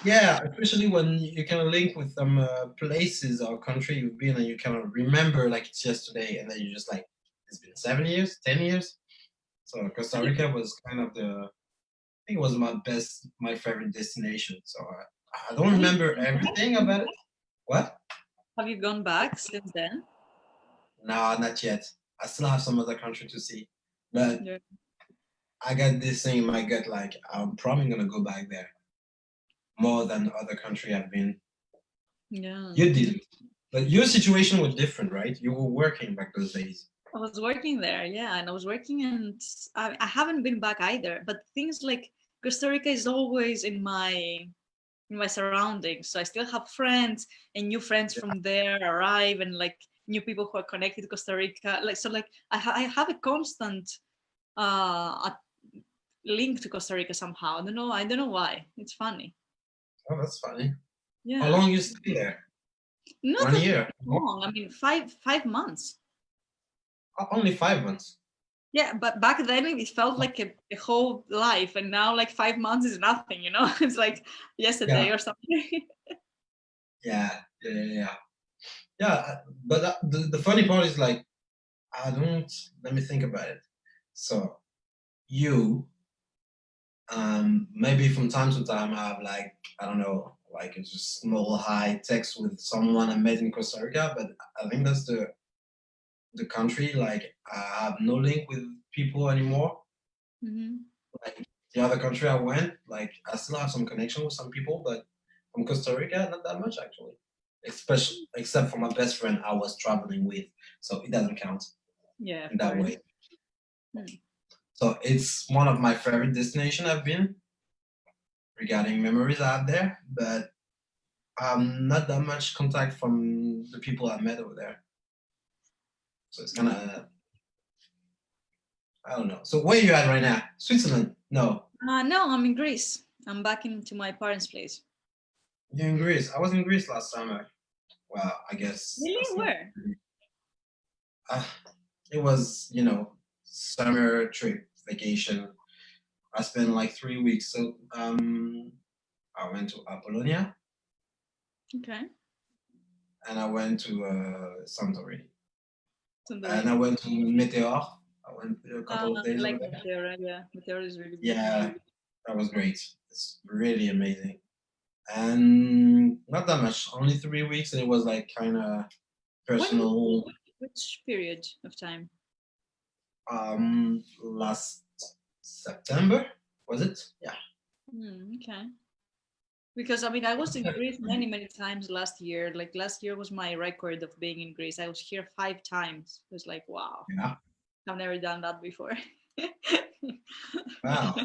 Yeah, especially when you kind of link with some places or country you've been and you kind of remember like it's yesterday, and then you just like, it's been 7 years, 10 years. So Costa Have you, Rica was kind of I think it was my favorite destination. So I don't have you remember gone back? everything about it. What? Have you gone back since then? No, not yet. I still have some other country to see, but Yeah. I got this thing in my gut, like I'm probably gonna go back there more than the other country I've been. Yeah. You didn't, but your situation was different, right? You were working back those days. I was working there, yeah, and I was working, and I haven't been back either. But things like Costa Rica is always in my surroundings, so I still have friends, and new friends Yeah. from there arrive, and like new people who are connected to Costa Rica. Like so, like I have a constant a link to Costa Rica somehow. I don't know. I don't know why. It's funny. Oh, that's funny. How Yeah, long you stay there? not One that year? More? long. I mean, five months. Only 5 months. Yeah, but back then it felt like a whole life, and now like 5 months is nothing. You know, it's like yesterday Yeah, or something. yeah. Yeah, but the funny part is like, I don't, let me think about it. So you, maybe from time to time I have like, I don't know, like a just small high text with someone I met in Costa Rica, but I think that's the country, like I have no link with people anymore. Hmm. Like the other country I went, like I still have some connection with some people, but from Costa Rica, not that much actually. Especially except for my best friend I was traveling with, so it doesn't count Yeah, in of that course. way. Hmm. So it's one of my favorite destination I've been regarding memories I have there, but not that much contact from the people I met over there. So it's kind Yeah. of, I don't know. So where you at right now? Switzerland? No, No, I'm in Greece. I'm back into my parents' place. you're in Greece. I was in Greece last summer. Well, I guess Really? that's not. Where? Uh, it was, summer trip vacation. I spent like 3 weeks. So I went to Apollonia Okay. and I went to Santorini and I Santorini. went to Meteor. I went a couple of I days over like there. Madeira. Yeah, Madeira is really beautiful. Yeah, that was great. It's really amazing. And not that much, only 3 weeks, and it was like kind of When? personal. Which period of time? Last September was it? Yeah. Okay. Because I mean, I was in Greece many, many times last year. Like last year was my record of being in Greece. I was here 5 times. It was like, wow, Yeah. I've never done that before. Wow.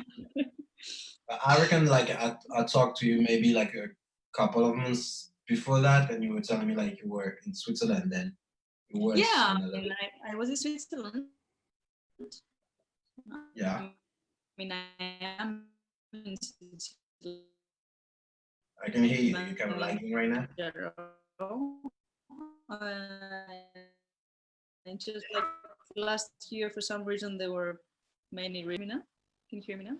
I reckon like I talked to you maybe like a couple of months before that, and you were telling me like you were in Switzerland then. It was Yeah, in I the mean, I was in Switzerland. I yeah. mean, I am in Switzerland I can hear you. You're kind of in lagging right now. general. And just like last year, for some reason, there were many. Me now? Can you hear me now?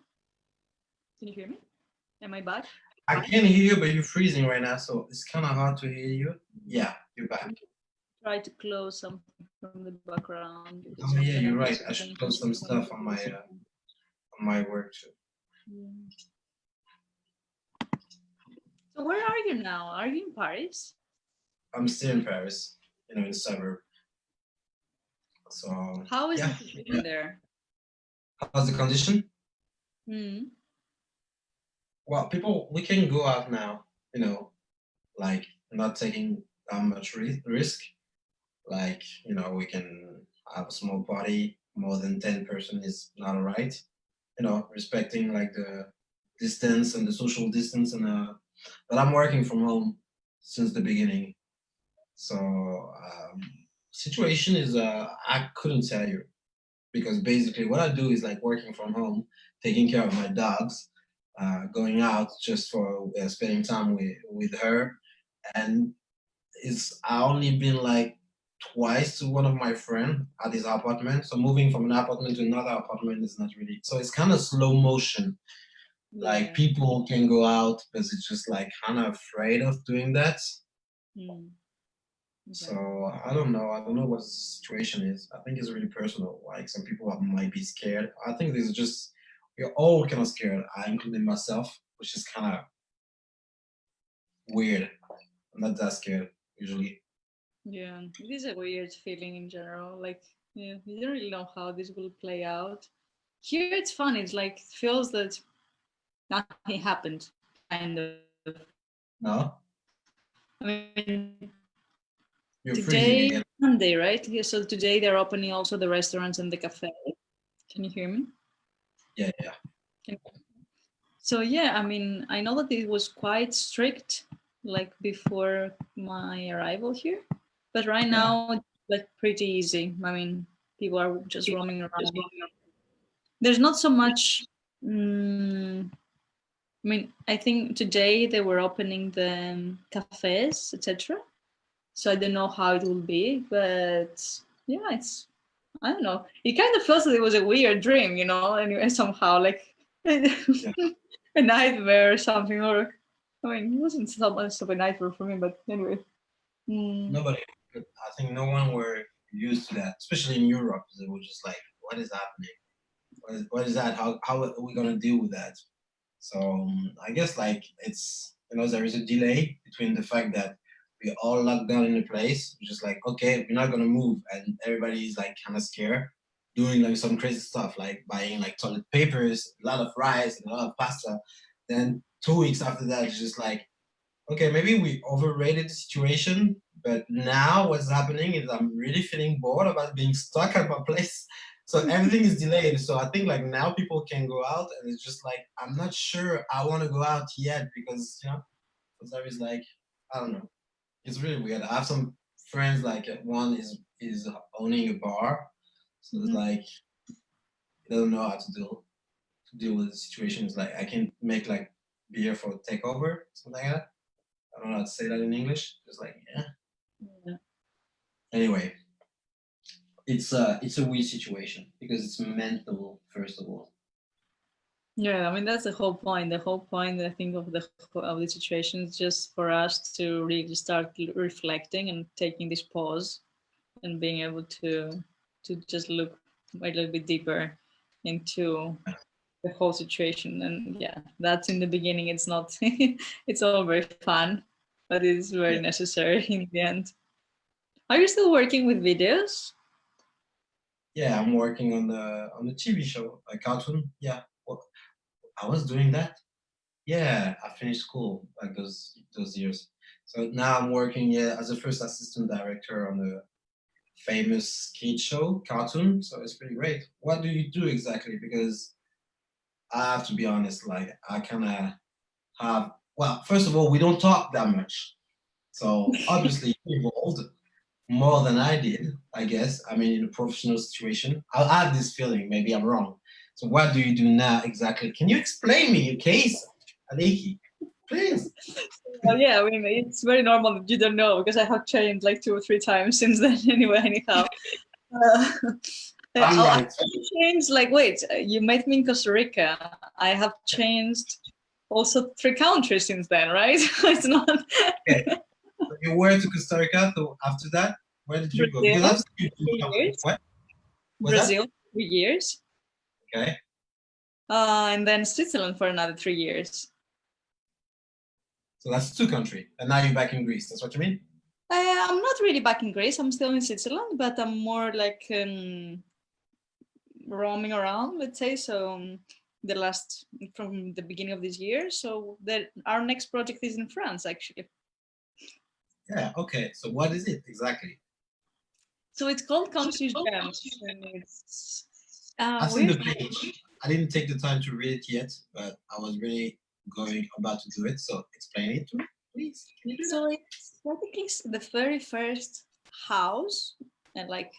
Can you hear me? Am I back? I can hear you, but you're freezing right now, so it's kind of hard to hear you. Yeah, you're back. Try to close something from the background because Oh I'm yeah, gonna you're need right. some I should attention post some soon. stuff on my work too. Yeah. So where are you now? Are you in Paris? I'm still in Paris, in the suburb. So How is yeah, the situation there? how's the condition? Mm. Well, people, we can go out now. Like not taking that much risk. Like we can have a small party. More than 10 person is not alright. Respecting like the distance and the social distance, but I'm working from home since the beginning. So situation is I couldn't tell you because basically what I do is like working from home, taking care of my dogs, going out just for spending time with her, and it's I only been like twice to one of my friend at his apartment. So moving from an apartment to another apartment is not really. So it's kind of slow motion. Like Yeah. people can go out, but it's just like kind of afraid of doing that. Mm. So Yeah. I don't know. I don't know what the situation is. I think it's really personal. Like some people might be scared. I think this is just we're all kind of scared, including myself, which is kind of weird. I'm not that scared usually. Yeah. It is a weird feeling in general. Like, yeah, you don't really know how this will play out. Here it's fun. It's like it feels that nothing happened, kind of. No, I mean, you're today freezing again. Monday, right? Yeah, so today they're opening also the restaurants and the cafe. Can you hear me? Yeah, yeah, Can- So yeah, I mean, I know that it was quite strict, like before my arrival here, but right yeah. now it's like pretty easy. I mean, people are just roaming around. There's not so much. Mm, I mean, I think today they were opening the cafes, etc. So I don't know how it will be, but yeah, it's I don't know. It kind of feels like it was a weird dream, you know. Anyway, somehow like Yeah. a nightmare or something. Or I mean, it wasn't so much of a nightmare for me, but anyway. Mm. Nobody. I think no one were used to that, especially in Europe. They were just like, "What is happening? What is that? How are we gonna deal with that?" So I guess like it's there is a delay between the fact that we all locked down in a place, just like okay, we're not gonna move, and everybody's like kind of scared, doing like some crazy stuff like buying like toilet papers, a lot of rice, and a lot of pasta. Then 2 weeks after that, it's just like okay, maybe we overrated the situation, but now what's happening is I'm really feeling bored about being stuck at my place. So everything is delayed. So I think like now people can go out and it's just like I'm not sure I want to go out yet because because there is like I don't know. It's really weird. I have some friends like one is owning a bar. So it's Mhm. like they don't know how to deal with the situation. It's like I can make like beer for takeover, something like that. I don't know how to say that in English. Just like yeah. Yeah. Anyway, it's a weird situation because it's mental first of all. Yeah, I mean that's the whole point. The whole point, I think, of the situation is just for us to really start reflecting and taking this pause and being able to just look a little bit deeper into the whole situation. And yeah, that's in the beginning. It's not. It's all very fun, but it's very Yeah, necessary in the end. Are you still working with videos? yeah. I'm working on the TV show, a cartoon. Yeah, well, I was doing that. Yeah, I finished school like those years. So now I'm working as a first assistant director on a famous kid show cartoon. So it's pretty great. What do you do exactly? Because I have to be honest, like I kind of have. Well, first of all, we don't talk that much. So obviously you evolved more than I did, I guess. I mean, in a professional situation, I have this feeling. Maybe I'm wrong. So what do you do now exactly? Can you explain me your case, Aliki? Please. Well, yeah, I mean, it's very normal that you don't know because I have changed like 2 or 3 times since then. Anyway, anyhow. Uh, I'm I right. changed, like, wait, you met me in Costa Rica. I have changed also 3 countries since then, right? It's not Okay. So you were to Costa Rica. So after that, where did you go? Because I've Brazil, seen you do 3 years. what was that? Brazil, 3 years. Okay. And then Switzerland for another 3 years. So that's two countries, and now you're back in Greece. That's what you mean? I'm not really back in Greece. I'm still in Switzerland, but I'm more like roaming around, let's say. So the last from the beginning of this year. So our next project is in France, actually. Yeah. Okay. So what is it exactly? So it's called Conscious Gems, and it's I've seen we're the page. I didn't take the time to read it yet, but I was really going about to do it. So explain it to me, please. Can you do that? so it's practically the very first house, and like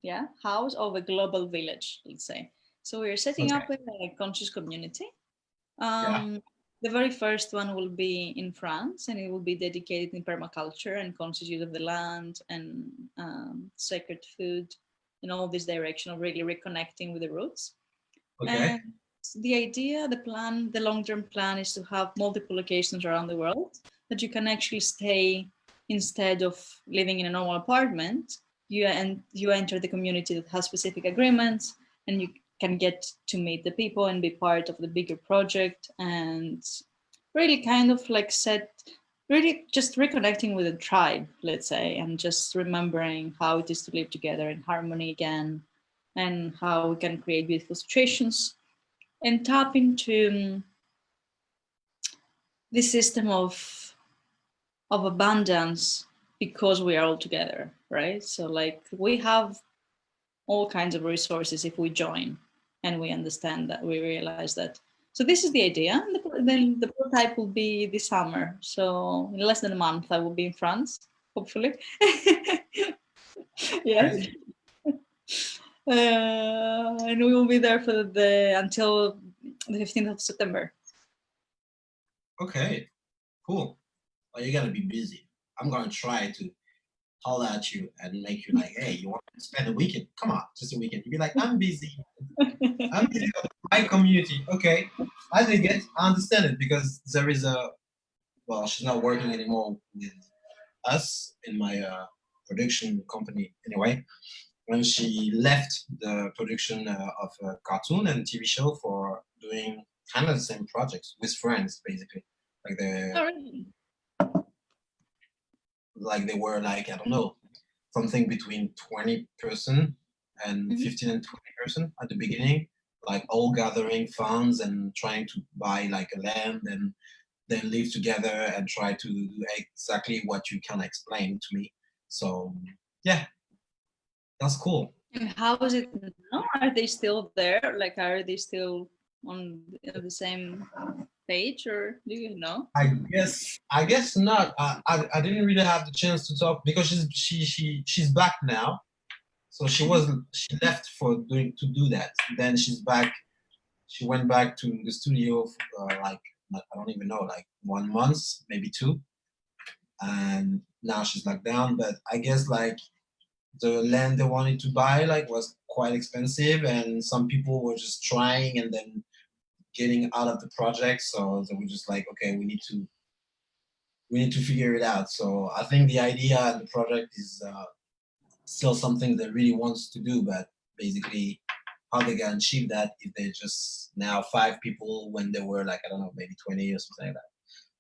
yeah, house of a global village, let's say. So we're setting Okay. up a conscious community. Yeah. Um, the very first one will be in France, and it will be dedicated in permaculture and conscious use of the land and sacred food and all this direction of really reconnecting with the roots. Okay. And the idea, the plan, the long-term plan is to have multiple locations around the world that you can actually stay instead of living in a normal apartment. You enter the community that has specific agreements, and you can get to meet the people and be part of the bigger project, and really kind of like really just reconnecting with the tribe, let's say, and just remembering how it is to live together in harmony again, and how we can create beautiful situations and tap into this system of abundance because we are all together, right? So like we have all kinds of resources if we join and we understand that, we realize that. So this is the idea. And then the prototype will be this summer. So in less than a month, I will be in France, hopefully. Yes. And we will be there for until the 15th of September. Okay, cool. Well, you're gonna be busy. I'm gonna try to holler at you and make you like, hey, you want to spend a weekend? Come on, just a weekend. You'd be like, I'm busy. I'm busy with my community. Okay, I dig it. I understand it because there is well, she's not working anymore with us in my production company anyway. When she left the production of a cartoon and TV show for doing kind of the same projects with friends, basically. Like they were like, I don't know, something between 20-person and 15 and 20-person at the beginning, like all gathering funds and trying to buy like a land and then live together and try to do exactly what you can explain to me. So yeah, that's cool. And how is it now? Are they still there? Like, are they still on the same page, or do you know? I guess not. I didn't really have the chance to talk because she's back now. So she left for to do that. Then she's back. She went back to the studio for, like I don't even know, like 1 month, maybe two, and now she's locked down. But I guess like the land they wanted to buy like was quite expensive, and some people were just trying and then getting out of the project. So they were just like, okay, we need to figure it out. So I think the idea and the project is still something that really wants to do, but basically how they can achieve that if they're just now 5 people when they were like, I don't know, maybe 20 or something like that.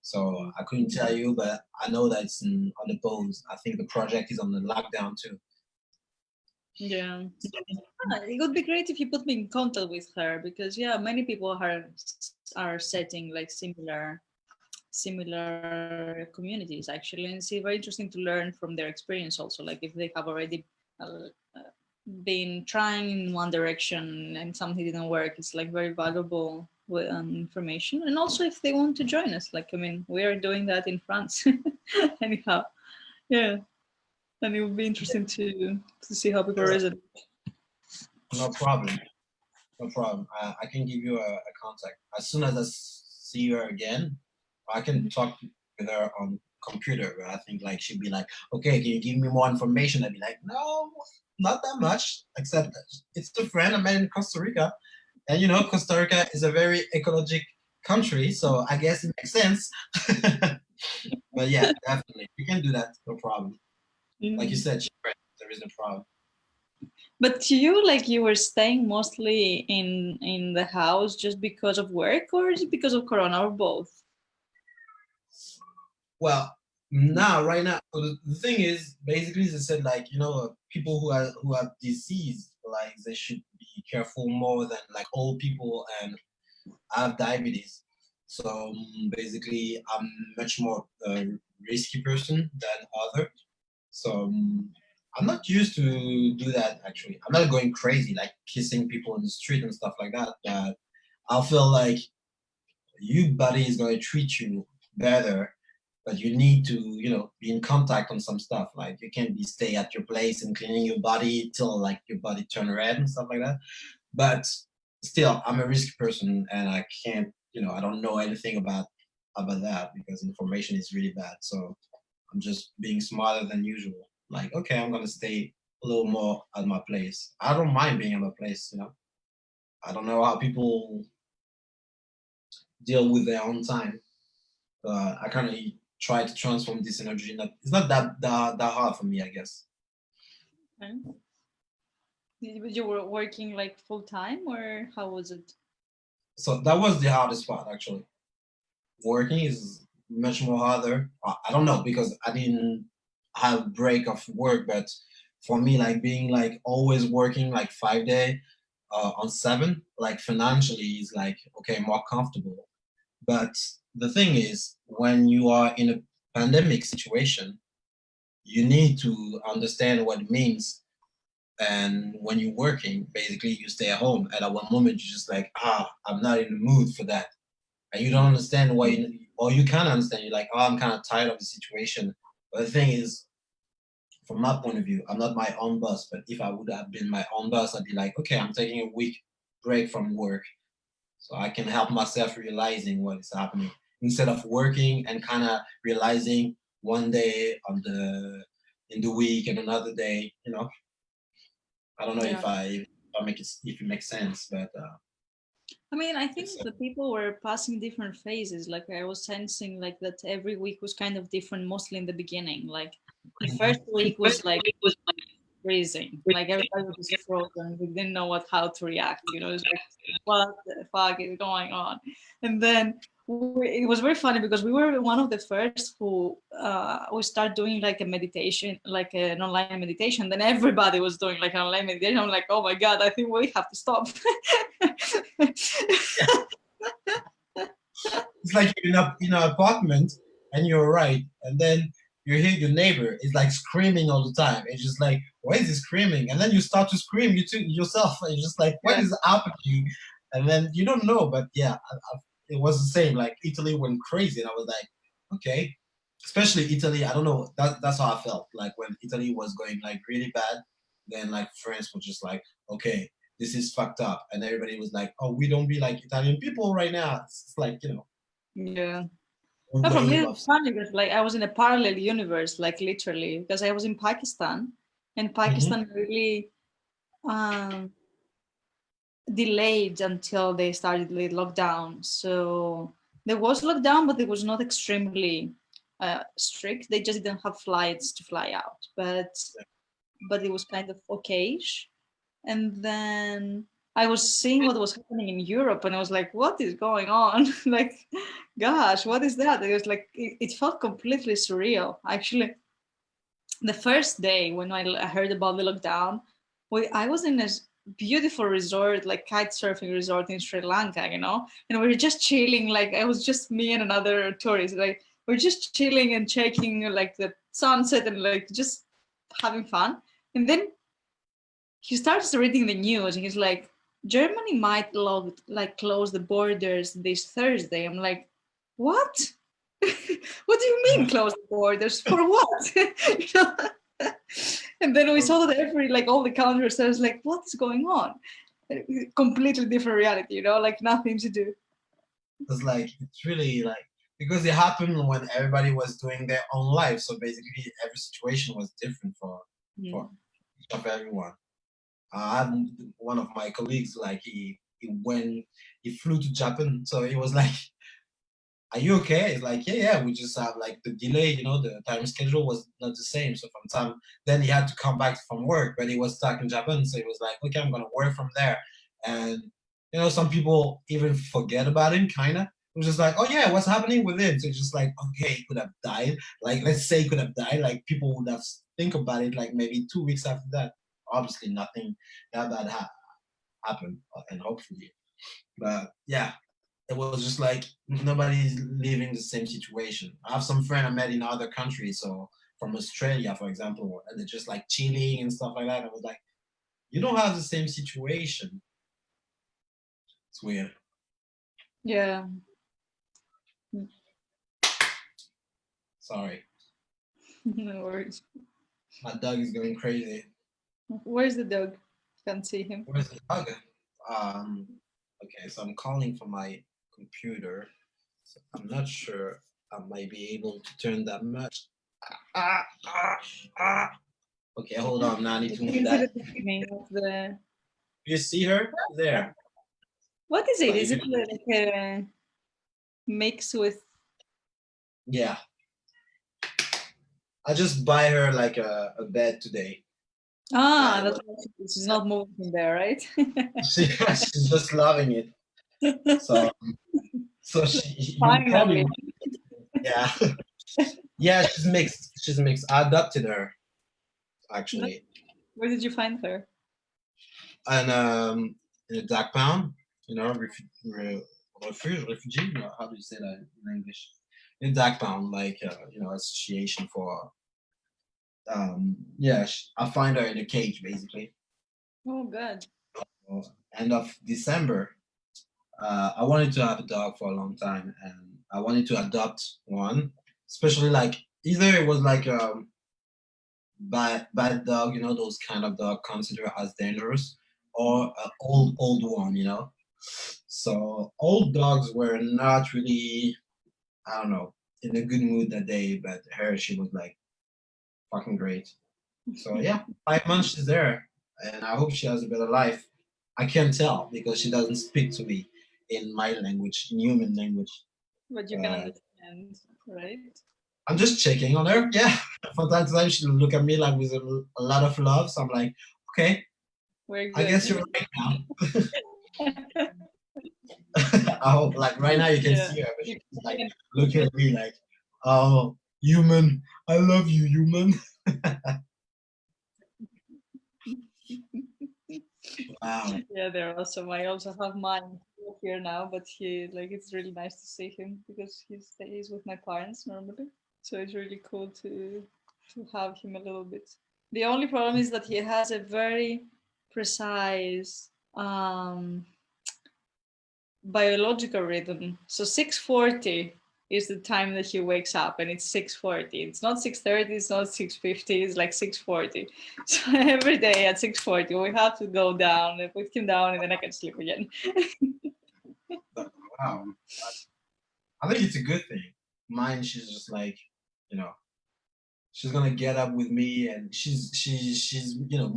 So I couldn't tell you, but I know that it's on the pause. I think the project is on the lockdown too. Yeah. It would be great if you put me in contact with her, because yeah, many people are setting like similar communities actually, and it's very interesting to learn from their experience also, like if they have already been trying in one direction and something didn't work, it's like very valuable information. And also if they want to join us, like I mean, we are doing that in France anyhow. Yeah, and it would be interesting to see how people resonate. No problem. No problem. I can give you a contact as soon as I see her again. I can talk with her on computer. But I think like she'd be like, okay, can you give me more information? I'd be like, no, not that much. Except it's a friend I met in Costa Rica, and you know Costa Rica is a very ecologic country, so I guess it makes sense. But yeah, definitely you can do that. No problem. Like you said, there is no problem. But you, like, you were staying mostly in the house just because of work, or is it because of Corona, or both? Well, now right now the thing is basically they said like you know people who have disease like they should be careful more than like old people and have diabetes. So basically I'm much more risky person than other. So I'm not used to do that actually. I'm not going crazy like kissing people in the street and stuff like that, but I feel like your body is going to treat you better, but you need to you know be in contact on some stuff. Like you can't be stay at your place and cleaning your body till like your body turn red and stuff like that. But still I'm a risky person and I can't, you know, I don't know anything about that because information is really bad. So I'm just being smarter than usual. Like, okay, I'm gonna stay a little more at my place. I don't mind being at my place, you know. I don't know how people deal with their own time. I kind of try to transform this energy. It's not that hard for me, I guess. Okay. You were working like full time, or how was it? So that was the hardest part, actually. Working is much more harder. I don't know because I didn't have break of work, but for me, like being like always working like 5 day on seven, like financially is like okay, more comfortable. But the thing is, when you are in a pandemic situation, you need to understand what it means. And when you're working, basically you stay at home, and at one moment you're just like, I'm not in the mood for that, and you don't understand why, or you can understand. You're like, I'm kind of tired of the situation. But the thing is, from my point of view, I'm not my own boss. But if I would have been my own boss, I'd be like, okay, I'm taking a week break from work, so I can help myself realizing what is happening instead of working and kind of realizing one day on the in the week and another day. I don't know Yeah. if it makes sense, but I mean, I think it's the people were passing different phases. Like I was sensing like that every week was kind of different, mostly in the beginning. Like the first week was like freezing. Like everybody was just frozen. We didn't know how to react. It's like, what the fuck is going on? And then it was very funny because we were one of the first who we start doing like a meditation, like an online meditation. Then everybody was doing like an online meditation. I'm like, oh my god, I think we have to stop. it's like you're in an apartment and you're right, and then you hear your neighbor is like screaming all the time. It's just like, why is he screaming? And then you start to scream you too yourself, and you're just like, what Yeah. is happening? And then you don't know, but yeah, it was the same. Like Italy went crazy, and I was like, okay, especially Italy. I don't know. That's how I felt. Like when Italy was going like really bad, then like France was just like, okay, this is fucked up, and everybody was like, oh, we don't be like Italian people right now. It's like Yeah. a No, for me wave it's of. funny because like I was in a parallel universe, like literally, because I was in Pakistan, and Mhm. Pakistan really um, delayed until they started the lockdown. So there was lockdown, but it was not extremely strict. They just didn't have flights to fly out, but it was kind of okayish. And then I was seeing what was happening in Europe, and I was like, "What is going on? Like, gosh, what is that?" It was like it felt completely surreal. Actually, the first day when I heard about the lockdown, I was in a beautiful resort, like kite surfing resort in Sri Lanka, and we were just chilling. Like it was just me and another tourist. Like we're just chilling and checking like the sunset and like just having fun. And then he starts reading the news and he's like, Germany might like close the borders this Thursday. I'm like, what? What do you mean close the borders for what? You know? And then we saw that like all the countries. I was like, what's going on? Completely different reality, like nothing to do. It's like it's really like because it happened when everybody was doing their own life. So basically, every situation was different for Mm. each of everyone. I had one of my colleagues like he flew to Japan, so he was like, are you okay? It's like, yeah, yeah, we just have like the delay, the time schedule was not the same. So from time, then he had to come back from work, but he was stuck in Japan. So he was like, okay, I'm gonna work from there. And some people even forget about him, kinda. It was just like, oh yeah, what's happening with him? So it's just like, okay, he could have died. Like, let's say he could have died. Like people would have think about it like maybe 2 weeks after that. Obviously nothing that bad happened, and hopefully. But yeah, it was just like nobody's living the same situation. I have some friend I met in other countries, so from Australia, for example, and they're just like chilling and stuff like that. I was like, you don't have the same situation. It's weird. Yeah. Sorry, No worries. my dog is going crazy. Where's the dog? Can't see him. Where's the dog? Um, okay, so I'm calling from my computer. So I'm not sure I might be able to turn that much. Ah, ah, ah. Okay, hold on. Now I need You to move can see that. the beginning of the. You see her there? What is it? But Is if it you like a? mix with. Yeah. I just buy her like a bed today. Ah, And that's why she's not moving from there, right? she's just loving it. So you probably, Finally. yeah. Yeah, she's mixed. She's mixed. I adopted her actually. Where did you find her? And in a dark pound, refugee. No, how do you say that in English? In dark pound, like association for yeah. I find her in a cage basically. Oh, good. End of December. I wanted to have a dog for a long time, and I wanted to adopt one, especially like either it was like bad dog, those kind of dog considered as dangerous, or an old one. So old dogs were not really, I don't know, in a good mood that day, but her, she was like fucking great. So yeah, 5 months she's there, and I hope she has a better life. I can't tell because she doesn't speak to me in my language, in human language. But you can understand, right? I'm just checking on her. Yeah, from time to time she'll look at me like with a lot of love. So I'm like, okay, We're I good. guess you're right now. I hope, like right now you can see her, but she's like looking at me like, oh, human, I love you, human. Wow. Yeah, they're awesome. I also have mine here now, but it's really nice to see him because he stays with my parents normally. So it's really cool to have him a little bit. The only problem is that he has a very precise biological rhythm. So 6:40 is the time that he wakes up, and it's 6:40. It's not 6:30, it's not 6:50, it's like 6:40. So every day at 6:40 we have to go down and put him down, and then I can sleep again. Wow. I think it's a good thing. Mine, she's just like, you know, she's gonna get up with me, and she's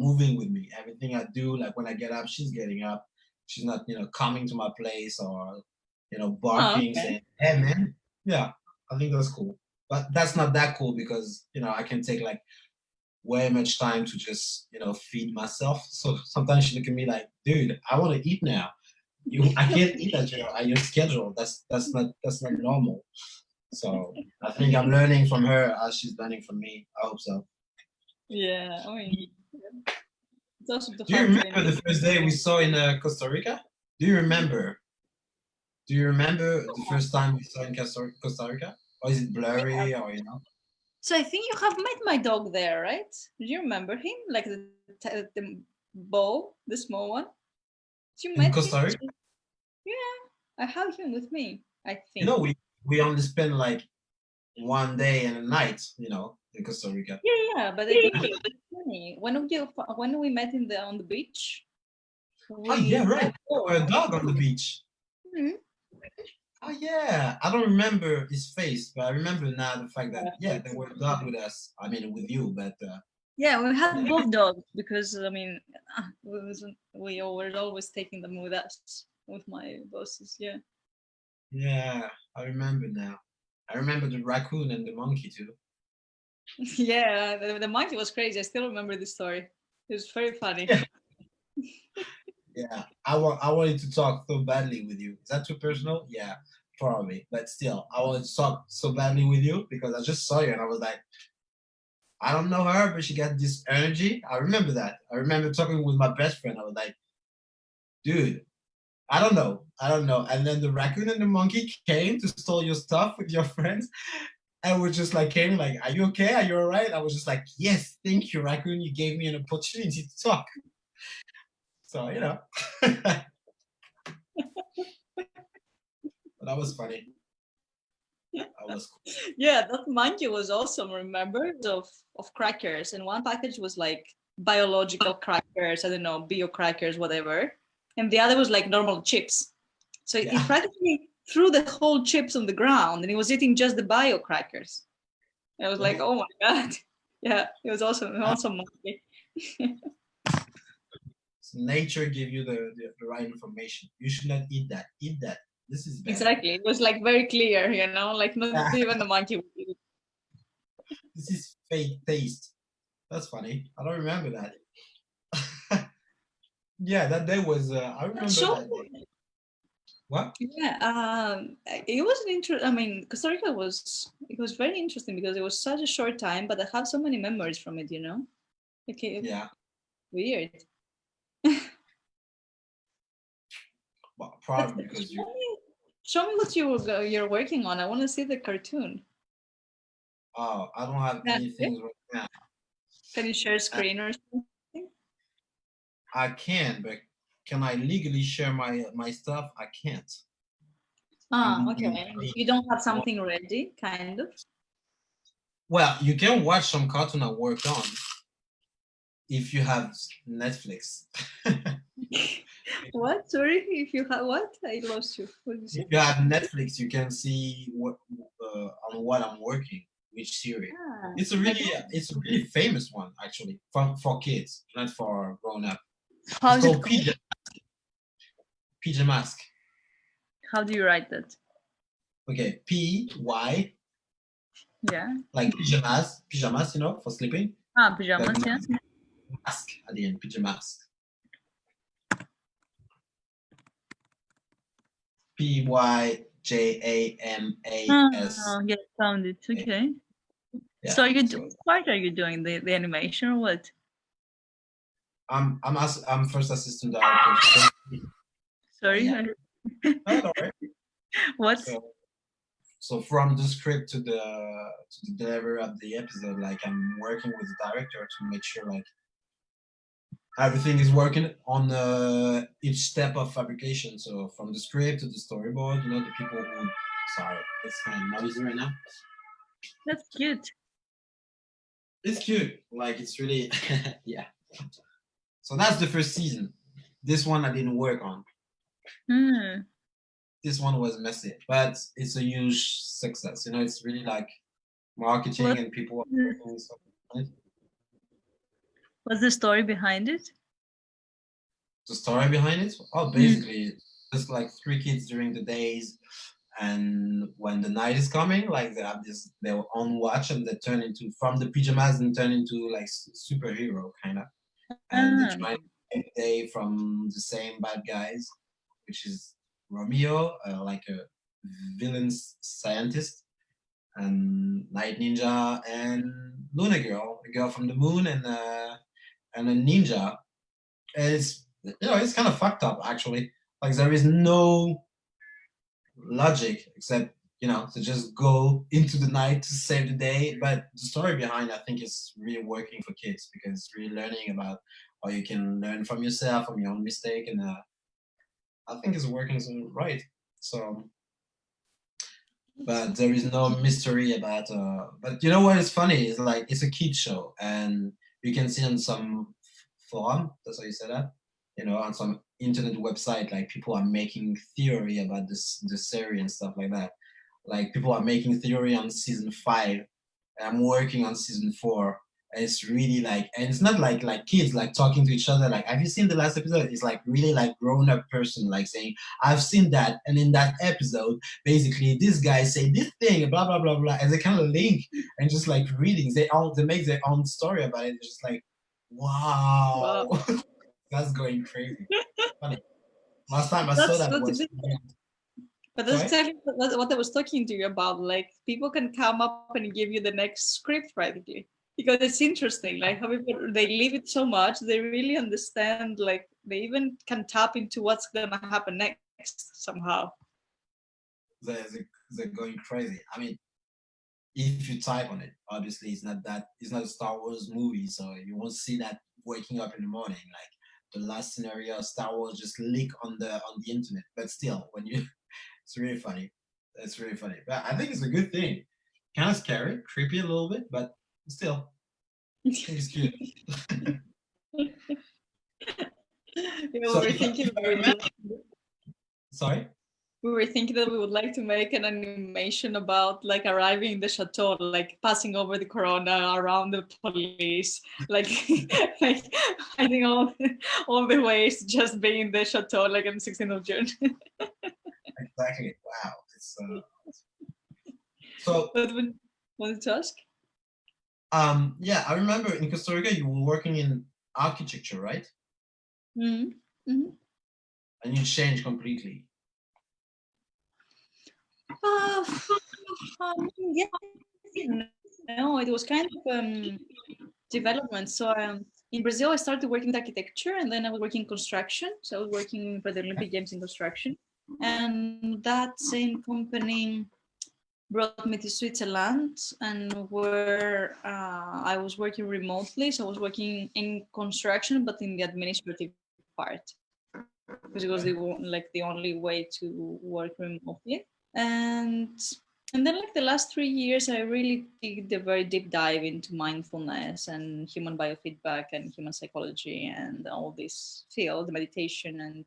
moving with me. Everything I do, like when I get up, she's getting up. She's not coming to my place or Oh, barking okay. saying, "Hey man." Yeah, I think that's cool. But that's not that cool because I can take like way much time to just feed myself. So sometimes she look at me like, "Dude, I want to eat now. I can't eat at your schedule. That's not normal." So I think I'm learning from her as she's learning from me. I hope so. Yeah, I mean, it's awesome to Do you have remember training. the first day we saw in Costa Rica? Do you remember? Do you remember the first time we saw in Costa Rica? Or is it blurry or So I think you have met my dog there, right? Do you remember him? Like the Bo, the small one? Did you in met him? Costa Rica? Yeah, I have him with me, I You know, think. we only spent like one day and a night, in Costa Rica. Yeah, but I think it was funny. When we met on the beach, Oh yeah, we right. met There Bo. were a dog on the beach. Mhm. Oh yeah, I don't remember his face, but I remember now the fact that yeah, there It's- were a dog with us. I mean, with you, but Yeah, we had both dogs because I mean, we were always taking them with us with my bosses. Yeah. yeah, I remember now. I remember the raccoon and the monkey too. Yeah, the monkey was crazy. I still remember the story. It was very funny. Yeah, yeah. I wanted to talk so badly with you. Is that too personal? Yeah, probably. But still, I wanted to talk so badly with you because I just saw you and I was like, I don't know her, but she got this energy. I remember that. I remember talking with my best friend. I was like, dude, I don't know. I don't know. And then the raccoon and the monkey came to steal your stuff with your friends. And we just like came like, are you okay? Are you all right? I was just like, yes, thank you, raccoon. You gave me an opportunity to talk. So, but that was funny. That was cool. Yeah, that monkey was awesome. Remember of crackers, and one package was like biological crackers. I don't know, bio crackers, whatever, and the other was like normal chips. So it Yeah. practically threw the whole chips on the ground, and he was eating just the bio crackers. I was like, oh my god, yeah, it was awesome. Awesome monkey. So nature give you the right information. You should not eat that. Eat that. This is better. Exactly. It was like very clear, you know, like not even the monkey would eat it. This is fake taste. That's funny. I don't remember that. Yeah, that day was. I remember So that day. What? yeah, it was an I mean, Costa Rica was it was very interesting because it was such a short time, but I have so many memories from it. You know, okay, Yeah. weird. Well, But probably because you. show me what you're working on. I want to see the cartoon. Oh, I don't have Yeah. anything right now. Can you share Uh, screen or something? I can, but can I legally share my stuff? I can't. Ah, You okay. need You don't have one. something ready, kind of. Well, you can watch some cartoon I worked on if you have Netflix. What? Sorry, if you have what? I lost you. What did you If say? you have Netflix, you can see on what I'm working, which series. Ah, I don't. It's a really famous one actually for kids, not for grown up. How It's is it called called? PJ Mask. How do you write that? Okay, PY Yeah. like pajamas, you know, for sleeping. Ah, Like pajamas. Yeah. mask at the end, PJ Mask. PYJAMAS. Oh, yeah, found it. Okay. So Yeah, are you so what are you doing? The animation or what? I'm first assistant director. So, Sorry. yeah, all right. What? So from the script to the delivery of the episode, like I'm working with the director to make sure like everything is working on each step of fabrication. So from the script to the storyboard, you know, the people who sorry, it's kind of noisy right now. That's cute. It's cute, like it's really yeah. So that's the first season. This one I didn't work on. Hmm. This one was messy, but it's a huge success. You know, it's really like marketing What and people are working so on it. what's the story behind it? The story behind it. Oh, Mm. basically, just like three kids during the days, and when the night is coming, like they have this their own watch, and they turn into from the pajamas and turn into like superhero kind of, and they Ah. try every day from the same bad guys, which is Romeo, like a villain scientist, and Night Ninja, and Luna Girl, a girl from the moon, and a ninja. And it's it's kind of fucked up actually. Like there is no logic except to just go into the night to save the day. But the story behind I think is really working for kids because it's really learning about how you can learn from yourself, from your own mistake, and I think it's working right. So but there is no mystery about but you know what is funny is like it's a kid show and you can see on some forum, that's how you say that, on some internet website, like people are making theory about the series and stuff like that. Like people are making theory on season 5, and I'm working on season 4. And it's really like, and it's not like kids like talking to each other like, have you seen the last episode? It's like really like grown up person like saying, I've seen that, and in that episode basically this guy say this thing, blah blah blah blah, and they kind of link and just like readings. They make their own story about it. It's just like, wow, Wow. that's going crazy. Funny. Last time I saw That's that was but that's sorry. exactly what I was talking to you about. Like people can come up and give you the next script practically because it's interesting. Like how people they live it so much, they really understand. Like they even can tap into what's gonna happen next somehow. They're going crazy. I mean, if you type on it, obviously it's not a Star Wars movie, so you won't see that waking up in the morning like the last scenario of Star Wars just leak on the internet. But still, when you it's really funny. It's really funny. But I think it's a good thing. Kind of scary, creepy a little bit, but still, I think it's cute. You know, So we were thinking if I remember, sorry. we were thinking that we would like to make an animation about like arriving in the chateau, like passing over the corona around the police, like like I think all the ways just being in the chateau like on 16th of June. exactly. Wow. It's so What would wanted to ask? yeah, I remember in Costa Rica you were working in architecture, right? Mm-hmm. Mm-hmm. And you changed completely. Uh, yes, no, it was kind of development. So in Brazil, I started working with architecture, and then I was working in construction. So I was working for the Olympic Games in construction, and that same company brought me to Switzerland, and where I was working remotely. So I was working in construction, but in the administrative part, because it was the only way to work remotely. And then like the last 3 years, I really did a very deep dive into mindfulness and human biofeedback and human psychology and all this field, meditation and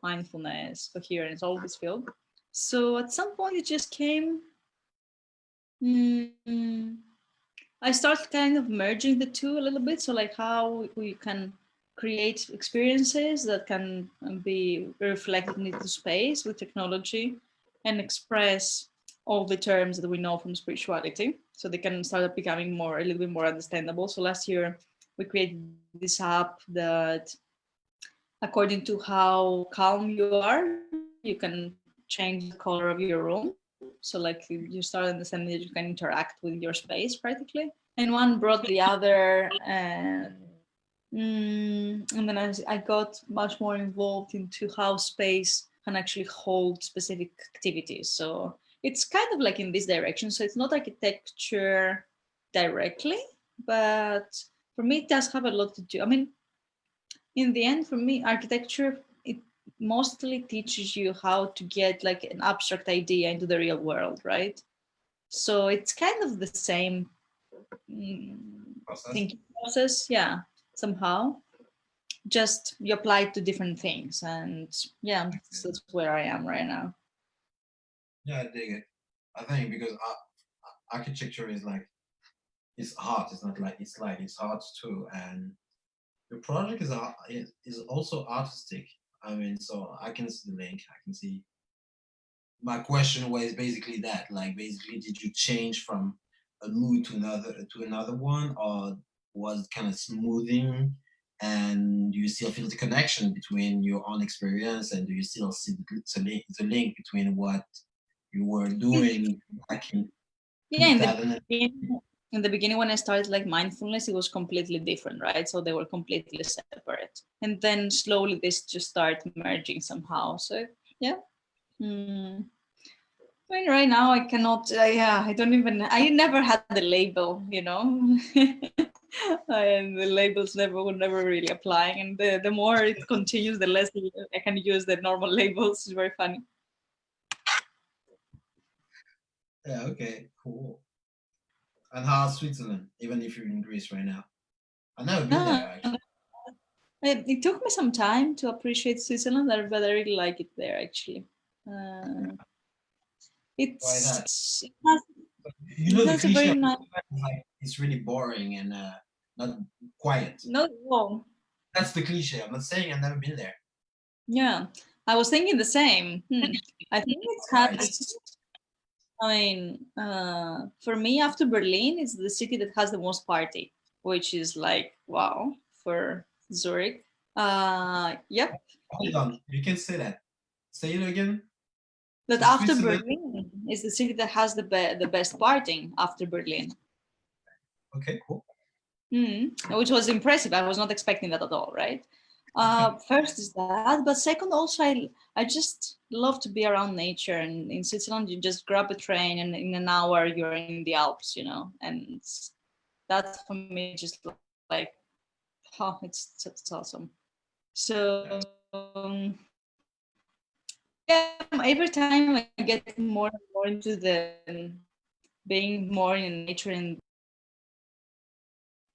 mindfulness, coherence, all this field. So at some point, it just came. Mm, I started kind of merging the two a little bit. So like how we can create experiences that can be reflected into space with technology and express all the terms that we know from spirituality. So they can start becoming a little bit more understandable. So last year we created this app that according to how calm you are, you can change the color of your room. So like you start understanding that you can interact with your space practically. And one brought the other, and then I got much more involved into how space can actually hold specific activities. So it's kind of like in this direction. So it's not architecture directly, but for me it does have a lot to do. I mean, in the end, for me, architecture, it mostly teaches you how to get like an abstract idea into the real world, right? So it's kind of the same mm, Process. thinking process, yeah, somehow. Just you apply it to different things, and yeah, that's where I am right now. Yeah, I dig it. I think because architecture is like it's art. It's not like it's art too, and your project is also artistic. I mean, so I can see the link. I can see. My question was basically that, like, basically, did you change from a mood to another one, or was it kind of smoothing? And do you still feel the connection between your own experience, and do you still see the link between what you were doing back in Yeah, 2000? in the beginning when I started like mindfulness, it was completely different, right? So they were completely separate, and then slowly this just started merging somehow. So yeah. Mm. I mean, right now I cannot. Yeah, I don't even. I never had the label, you know, and the labels would never really applying. And the more it continues, the less I can use the normal labels. It's very funny. Yeah, okay, cool. And how's Switzerland, even if you're in Greece right now? I've never been there Ah, actually. it took me some time to appreciate Switzerland, but I really like it there actually. Uh, Why that? it's You it know the has a cliche very of nice. like it's really boring and not quiet. No, well, That's the cliche. I'm not saying I've never been there. yeah, I was thinking the same. I think it Right. has. I mean, for me, after Berlin, it's the city that has the most party, which is like wow for Zurich. Yep, Hold on. You can say that. Say it again. that So after Switzerland. Berlin is the city that has the best partying after Berlin, Okay, cool. which was impressive. I was not expecting that at all, right? First is that, but second also I just love to be around nature. And in Switzerland, you just grab a train, and in an hour you're in the Alps, you know, and that's for me just like oh, it's awesome. Yeah. So yeah, every time I get more and more into the being more in nature, and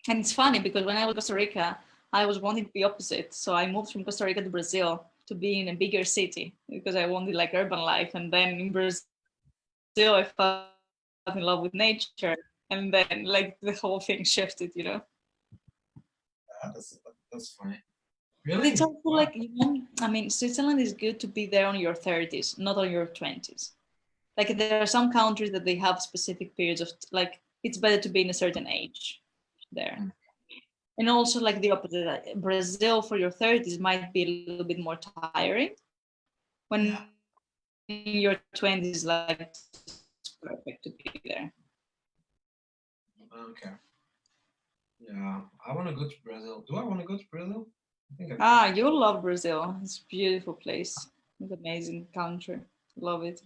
it's funny because when I was in Costa Rica, I was wanting to be opposite. So I moved from Costa Rica to Brazil to be in a bigger city because I wanted like urban life. And then in Brazil, I fell in love with nature. And then like the whole thing shifted, you know? That's funny. But it's Really? also Wow. like, I mean, Switzerland is good to be there on your 30s, not on your 20s. Like there are some countries that they have specific periods of like it's better to be in a certain age there. Mm. And also like the opposite, Brazil for your 30s might be a little bit more tiring. When in Yeah. your 20s, like it's perfect to be there. Okay. Yeah. I want to go to Brazil. Do I want to go to Brazil? I think I do. Ah, you'll love Brazil. It's a beautiful place. It's an amazing country. Love it.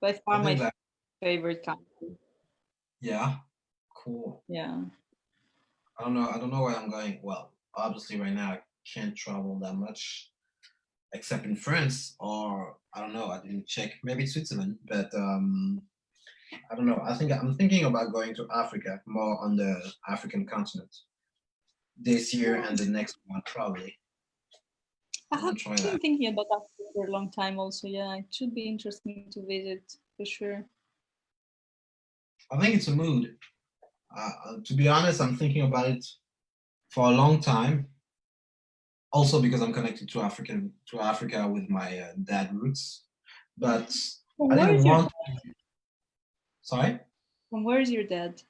By I far think my that. favorite country. Yeah. Cool. Yeah. I don't know. I don't know where I'm going. Well, obviously, right now I can't travel that much, except in France, or I don't know. I didn't check. Maybe Switzerland, but I don't know. I think I'm thinking about going to Africa, more on the African continent this year and the next one probably. I I have want to try been that. thinking about that for a long time also. Yeah, it should be interesting to visit for sure. I think it's a mood. To be honest, I'm thinking about it for a long time. Also because I'm connected to Africa with my dad roots, but From I where didn't is your want. Sorry, from where is your dad?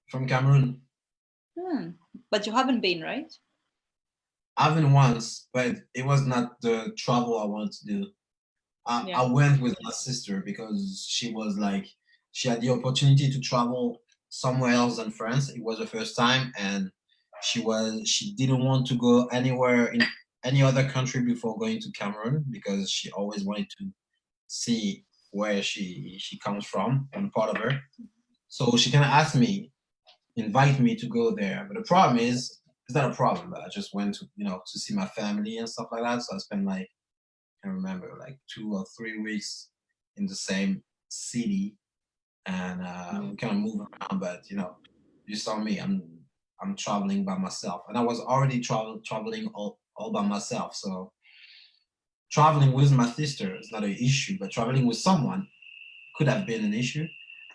from Cameroon. Hmm. But you haven't been, right? I've been once, but it was not the travel I wanted to do. I Yeah. went with my sister because she was like, she had the opportunity to travel somewhere else than France. It was the first time, and she didn't want to go anywhere in any other country before going to Cameroon because she always wanted to see where she comes from and part of her. So she kind of asked me, invite me to go there. But the problem is, it's not a problem. But I just went to to see my family and stuff like that. So I spent like I remember like 2 or 3 weeks in the same city, and Mhm. we kind of move around. But you saw me. I'm traveling by myself, and I was already traveling all by myself. So traveling with my sister is not an issue, but traveling with someone could have been an issue.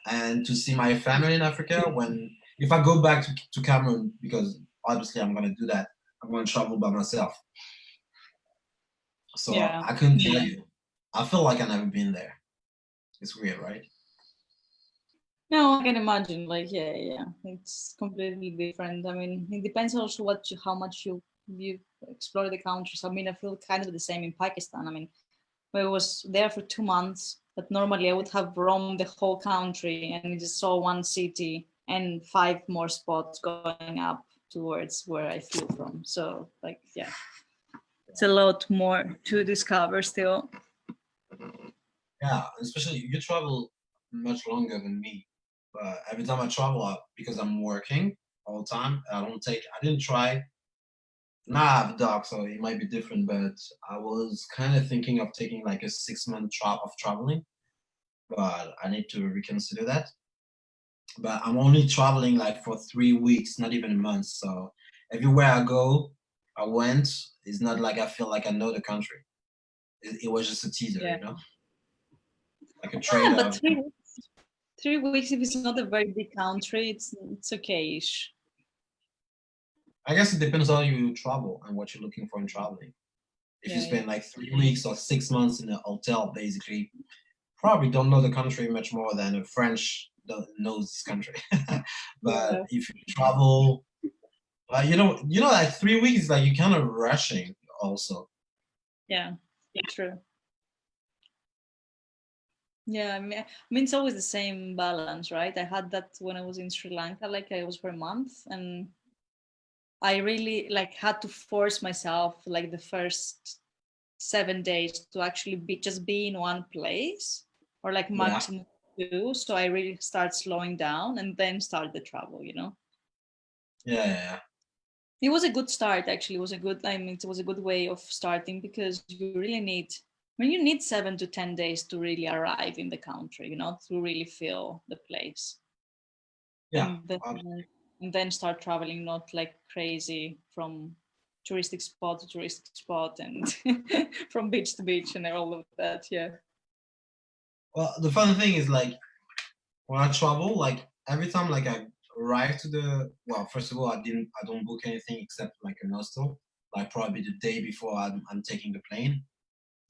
And to see my family in Africa, when if I go back to Cameroon, because obviously I'm gonna do that, I'm gonna travel by myself. So Yeah. I couldn't tell you. I feel like I've never been there. It's weird, right? No, I can imagine. Like, yeah, yeah, it's completely different. I mean, it depends also how much you explore the countries. I mean, I feel kind of the same in Pakistan. I mean, I was there for 2 months, but normally I would have roamed the whole country and just saw one city and five more spots going up towards where I flew from. So, like, yeah, it's a lot more to discover still. Yeah, especially you travel much longer than me. But every time I travel, because I'm working all the time, I didn't try. Now I have a dog, so it might be different. But I was kind of thinking of taking like a 6 month trip of traveling, but I need to reconsider that. But I'm only traveling like for 3 weeks, not even a month. So everywhere I go, I went. It's not like I feel like I know the country. It was just a teaser, Yeah. like a Ah, trailer but of. 3 weeks, if it's not a very big country, it's okay-ish. I guess it depends how you travel and what you're looking for in traveling. If you Yeah, yeah. spend like 3 weeks or 6 months in a hotel, basically, probably don't know the country much more than a French knows this country. But Yeah, if you travel, like 3 weeks, like you're kind of rushing also. yeah, true. Yeah, I mean, it's always the same balance, right? I had that when I was in Sri Lanka, like I was for a month, and I really like had to force myself like the first 7 days to actually be in one place or like Yeah, maximum two. So I really start slowing down and then start the travel. yeah. It was a good start actually. It was a good I mean it was a good way of starting because you really need you need 7 to 10 days to really arrive in the country, to really feel the place. Yeah. And then and then start traveling not like crazy from touristic spot to touristic spot and from beach to beach and all of that. Yeah. Well, the fun thing is like when I travel, like every time like I arrive to the well, first of all, I don't book anything except like an hostel. like probably the day before I'm taking the plane.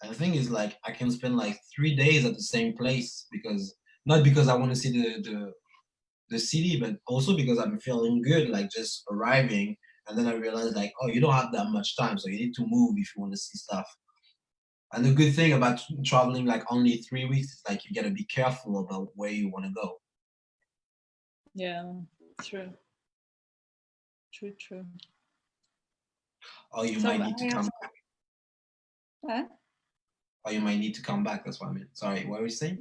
And the thing is, like, I can spend like 3 days at the same place because not because I want to see the city, but also because I'm feeling good, like just arriving. And then I realized, like, oh, you don't have that much time, so you need to move if you want to see stuff. And the good thing about traveling like only 3 weeks is like you gotta be careful about where you want to go. Yeah, true, true, true. Or you So might need to I come also, back. uh, Or you might need to come back. That's what I mean. Sorry, what were you saying?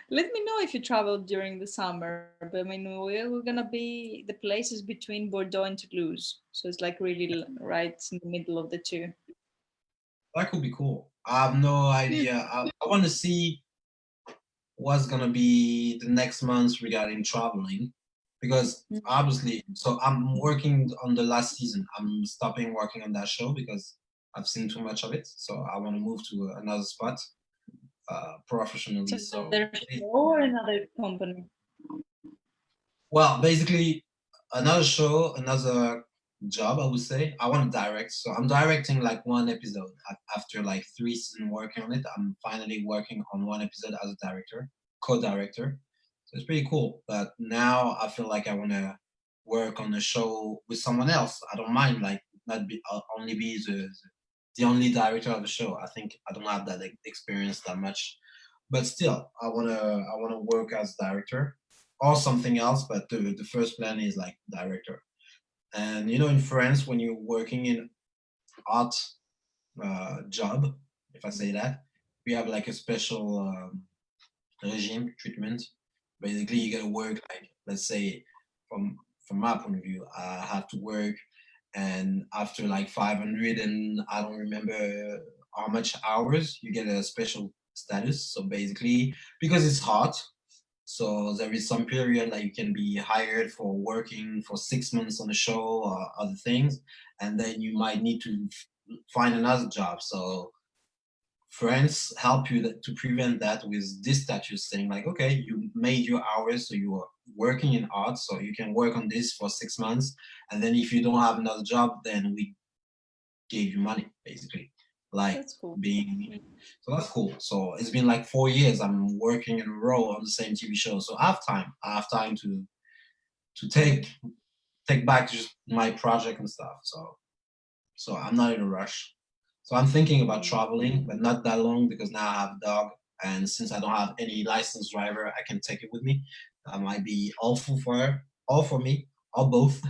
let me know if you travel during the summer. But I mean, we're gonna be the places between Bordeaux and Toulouse, so it's like really right in the middle of the two. That could be cool. I have no Mm. idea. I want to see what's gonna be the next months regarding traveling, because obviously, so I'm working on the last season. I'm stopping working on that show because I've seen too much of it. So I want to move to another spot professionally. So So there's show or another company. well, basically, another show, another job, I would say. I want to direct, so I'm directing like one episode. After like 3 seasons working on it, I'm finally working on one episode as a director, co-director. So it's pretty cool. But now I feel like I want to work on the show with someone else. I don't mind like not be only be the only director of the show. I think I don't have that experience that much, but still, I wanna work as director or something else. But the first plan is like director. And in France, when you're working in art job, if I say that, we have like a special regime treatment. Basically, you gotta work like, let's say, from my point of view, I have to work, and after like 500 and I don't remember how much hours, you get a special status. So basically, because it's hot, so there is some period that you can be hired for working for 6 months on the show or other things, and then you might need to find another job. So friends help you to prevent that with this status, saying like, okay, you made your hours, so you are working in art, so you can work on this for 6 months, and then if you don't have another job, then we gave you money, basically, like That's cool. being. So that's cool. So it's been like 4 years I'm working in a row on the same TV show, so I have time to take back just my project and stuff. So I'm not in a rush. So I'm thinking about traveling, but not that long because now I have a dog. And since I don't have any licensed driver, I can take it with me. That might be awful for her, or for me, or both.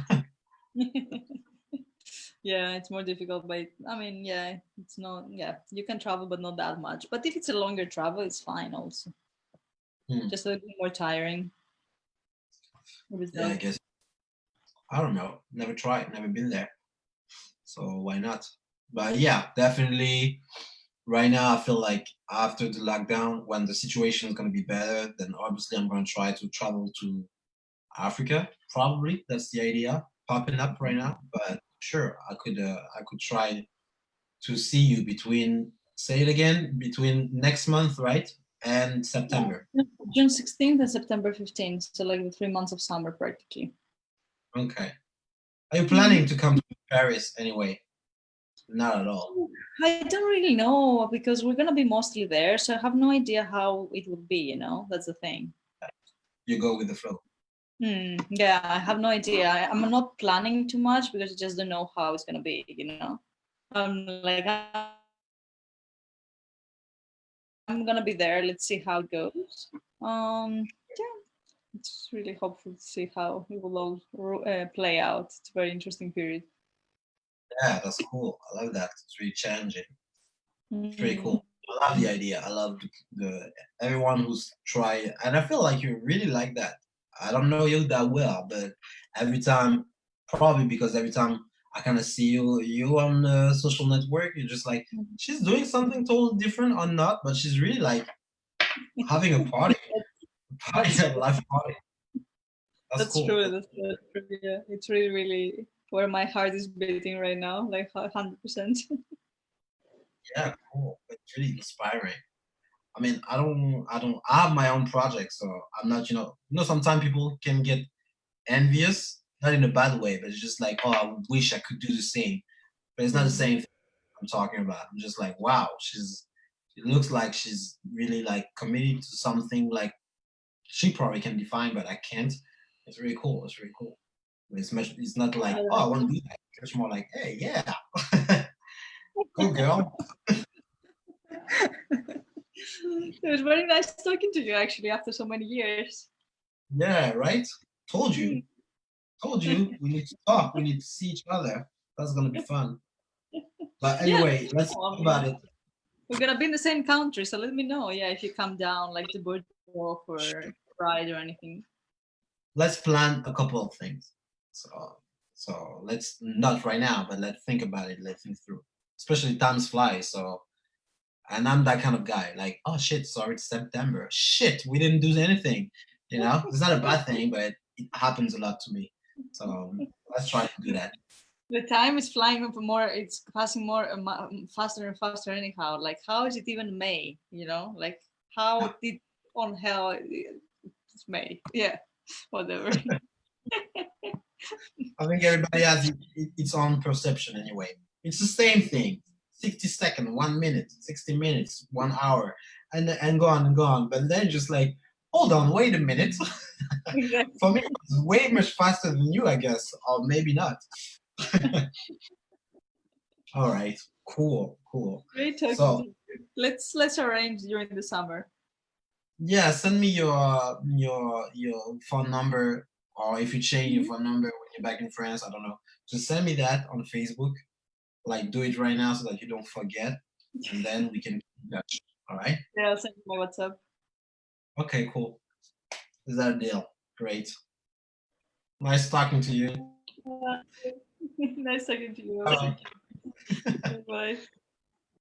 Yeah, it's more difficult, but I mean, yeah, it's not. Yeah, you can travel, but not that much. But if it's a longer travel, it's fine also. Hmm. Just a little more tiring with the Yeah, I dog. guess. I don't know. Never tried, never been there. So why not? But yeah, definitely. Right now, I feel like after the lockdown, when the situation is going to be better, then obviously I'm going to try to travel to Africa. Probably that's the idea popping up right now. But sure, I could try to see you between, say it again, between next month, right, and September. Yeah. June 16th and September 15th, so like the 3 months of summer practically. Okay. Are you Mhm. planning to come to Paris anyway? Not at all. I don't really know because we're gonna be mostly there, so I have no idea how it would be. That's the thing. You go with the flow. Yeah, I have no idea. I'm not planning too much because I just don't know how it's gonna be. Like I'm gonna be there. Let's see how it goes. Yeah, it's really hopeful to see how it will all play out. It's a very interesting period. Yeah, that's cool. I love that. It's really challenging. It's pretty Mm. cool. I love the idea. I love the everyone who's tried, and I feel like you really like that. I don't know you that well, but every time, probably because every time I kind of see you on social network, you're just like, she's doing something totally different or not, but she's really like having a party, That's a life party. That's That's cool. true. That's true. Yeah, it's really, really where my heart is beating right now, like 100%. Yeah, cool. It's really inspiring. I mean, I have my own project, so I'm not, sometimes people can get envious, not in a bad way, but it's just like, oh, I wish I could do the same. but it's not the Mm. same thing I'm talking about. I'm just like, wow, it looks like she's really like committed to something like she probably can define, but I can't. It's really cool. It's really cool. It's not like, oh, I want to do that. It's more like, hey, yeah, cool girl. It was very nice talking to you actually after so many years. Yeah, right. Told you. Mm. Told you. We need to talk. We need to see each other. That's gonna be fun. But Yeah, anyway, let's I talk mean, about it. we're gonna be in the same country, so let me know. Yeah, if you come down like to Bordeaux for ride or anything. Let's plan a couple of things. So let's not right now, but let's think about it. Let's think through. Especially times fly. So and I'm that kind of guy. Like, oh shit, sorry, it's September. Shit, we didn't do anything. You know, it's not a bad thing, but it happens a lot to me. So let's try to do that. The time is flying up more. It's passing more faster and faster. Anyhow, like how is it even May? You know, like how Yeah. did on hell it's May? Yeah, whatever. I think everybody has its own perception anyway. It's the same thing. 60 seconds, 1 minute, 60 minutes, 1 hour, and go on and go on. But then just like, hold on, wait a minute. For Exactly. me, it's way much faster than you, I guess, or maybe not. All right, cool, cool. Great talking to So you. Let's arrange during the summer. yeah, send me your phone number, or if you change your Mhm. phone number when you're back in France, I don't know. Just send me that on Facebook. Like do it right now so that you don't forget, and then we can keep in touch. All right? Yeah, I'll send you my WhatsApp. Okay, cool. Is that a deal? Great. Nice talking to you. Nice talking to you. Bye. Bye.